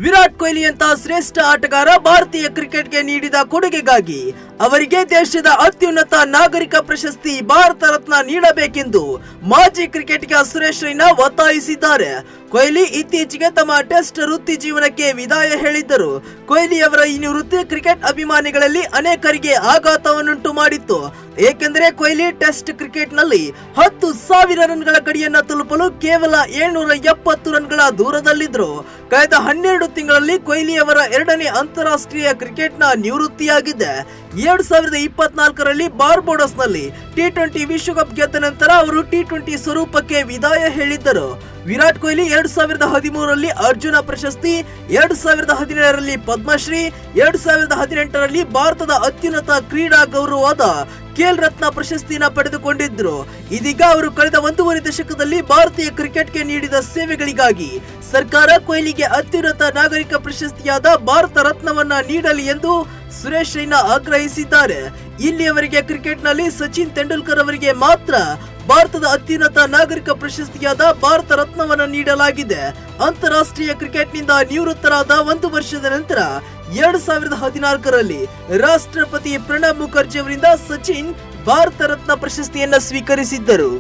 ವಿರಾಟ್ ಕೊಹ್ಲಿ ಅಂತ ಶ್ರೇಷ್ಠ ಆಟಗಾರ ಭಾರತೀಯ ಕ್ರಿಕೆಟ್ಗೆ ನೀಡಿದ ಕೊಡುಗೆಗಾಗಿ ಅವರಿಗೆ ದೇಶದ ಅತ್ಯುನ್ನತ ನಾಗರಿಕ ಪ್ರಶಸ್ತಿ ಭಾರತ ರತ್ನ ನೀಡಬೇಕೆಂದು ಮಾಜಿ ಕ್ರಿಕೆಟಿಗ ಸುರೇಶ್ ರೈನಾ ಒತ್ತಾಯಿಸಿದ್ದಾರೆ. ಕೊಹ್ಲಿ ಇತ್ತೀಚೆಗೆ ತಮ್ಮ ಟೆಸ್ಟ್ ವೃತ್ತಿ ಜೀವನಕ್ಕೆ ವಿದಾಯ ಹೇಳಿದ್ದರು. ಕೊಹ್ಲಿ ಅವರ ಈ ನಿವೃತ್ತಿ ಕ್ರಿಕೆಟ್ ಅಭಿಮಾನಿಗಳಲ್ಲಿ ಅನೇಕರಿಗೆ ಆಘಾತವನ್ನುಂಟು ಮಾಡಿತ್ತು. ಏಕೆಂದರೆ ಕೊಹ್ಲಿ ಟೆಸ್ಟ್ ಕ್ರಿಕೆಟ್ನಲ್ಲಿ 10,000 ರನ್ಗಳ ಗಡಿಯನ್ನ ತಲುಪಲು ಕೇವಲ 770 ರನ್ಗಳ ದೂರದಲ್ಲಿದ್ದರು. ಕಳೆದ 12 ತಿಂಗಳಲ್ಲಿ ಕೊಹ್ಲಿ ಅವರ 2ನೇ ಅಂತಾರಾಷ್ಟ್ರೀಯ ಕ್ರಿಕೆಟ್ನ ನಿವೃತ್ತಿಯಾಗಿದೆ. 2024ರಲ್ಲಿ ಬಾರ್ಬಡೋಸ್ನಲ್ಲಿ T20 ವಿಶ್ವಕಪ್ ಗೆದ್ದ ನಂತರ ಅವರು T20 ಸ್ವರೂಪಕ್ಕೆ ವಿದಾಯ ಹೇಳಿದ್ದರು. ವಿರಾಟ್ ಕೊಹ್ಲಿ 2013ರಲ್ಲಿ ಅರ್ಜುನ ಪ್ರಶಸ್ತಿ, 2017ರಲ್ಲಿ ಪದ್ಮಶ್ರೀ, 2018ರಲ್ಲಿ ಭಾರತದ ಅತ್ಯುನ್ನತ ಕ್ರೀಡಾ ಗೌರವವಾದ ಖೇಲ್ ರತ್ನ ಪ್ರಶಸ್ತಿನ ಪಡೆದುಕೊಂಡಿದ್ರು. ಇದೀಗ ಅವರು ಕಳೆದ 1.5 ದಶಕದಲ್ಲಿ ಭಾರತೀಯ ಕ್ರಿಕೆಟ್ಗೆ ನೀಡಿದ ಸೇವೆಗಳಿಗಾಗಿ ಸರ್ಕಾರ ಕೊಹ್ಲಿಗೆ ಅತ್ಯುನ್ನತ ನಾಗರಿಕ ಪ್ರಶಸ್ತಿಯಾದ ಭಾರತ ರತ್ನವನ್ನ ನೀಡಲಿ ಎಂದು ಸುರೇಶ್ ರೈನಾ ಆಗ್ರಹಿಸಿದ್ದಾರೆ. ಇಲ್ಲಿಯವರೆಗೆ ಕ್ರಿಕೆಟ್ನಲ್ಲಿ ಸಚಿನ್ ತೆಂಡೂಲ್ಕರ್ ಅವರಿಗೆ ಮಾತ್ರ ಭಾರತದ ಅತ್ಯುನ್ನತ ನಾಗರಿಕ ಪ್ರಶಸ್ತಿಯಾದ ಭಾರತ ರತ್ನವನ್ನು ನೀಡಲಾಗಿದೆ. ಅಂತಾರಾಷ್ಟ್ರೀಯ ಕ್ರಿಕೆಟ್ನಿಂದ ನಿವೃತ್ತರಾದ 1 ವರ್ಷದ ನಂತರ 2014ರಲ್ಲಿ ರಾಷ್ಟ್ರಪತಿ ಪ್ರಣಬ್ ಮುಖರ್ಜಿ ಅವರಿಂದ ಸಚಿನ್ ಭಾರತ ರತ್ನ ಪ್ರಶಸ್ತಿಯನ್ನು ಸ್ವೀಕರಿಸಿದ್ದರು.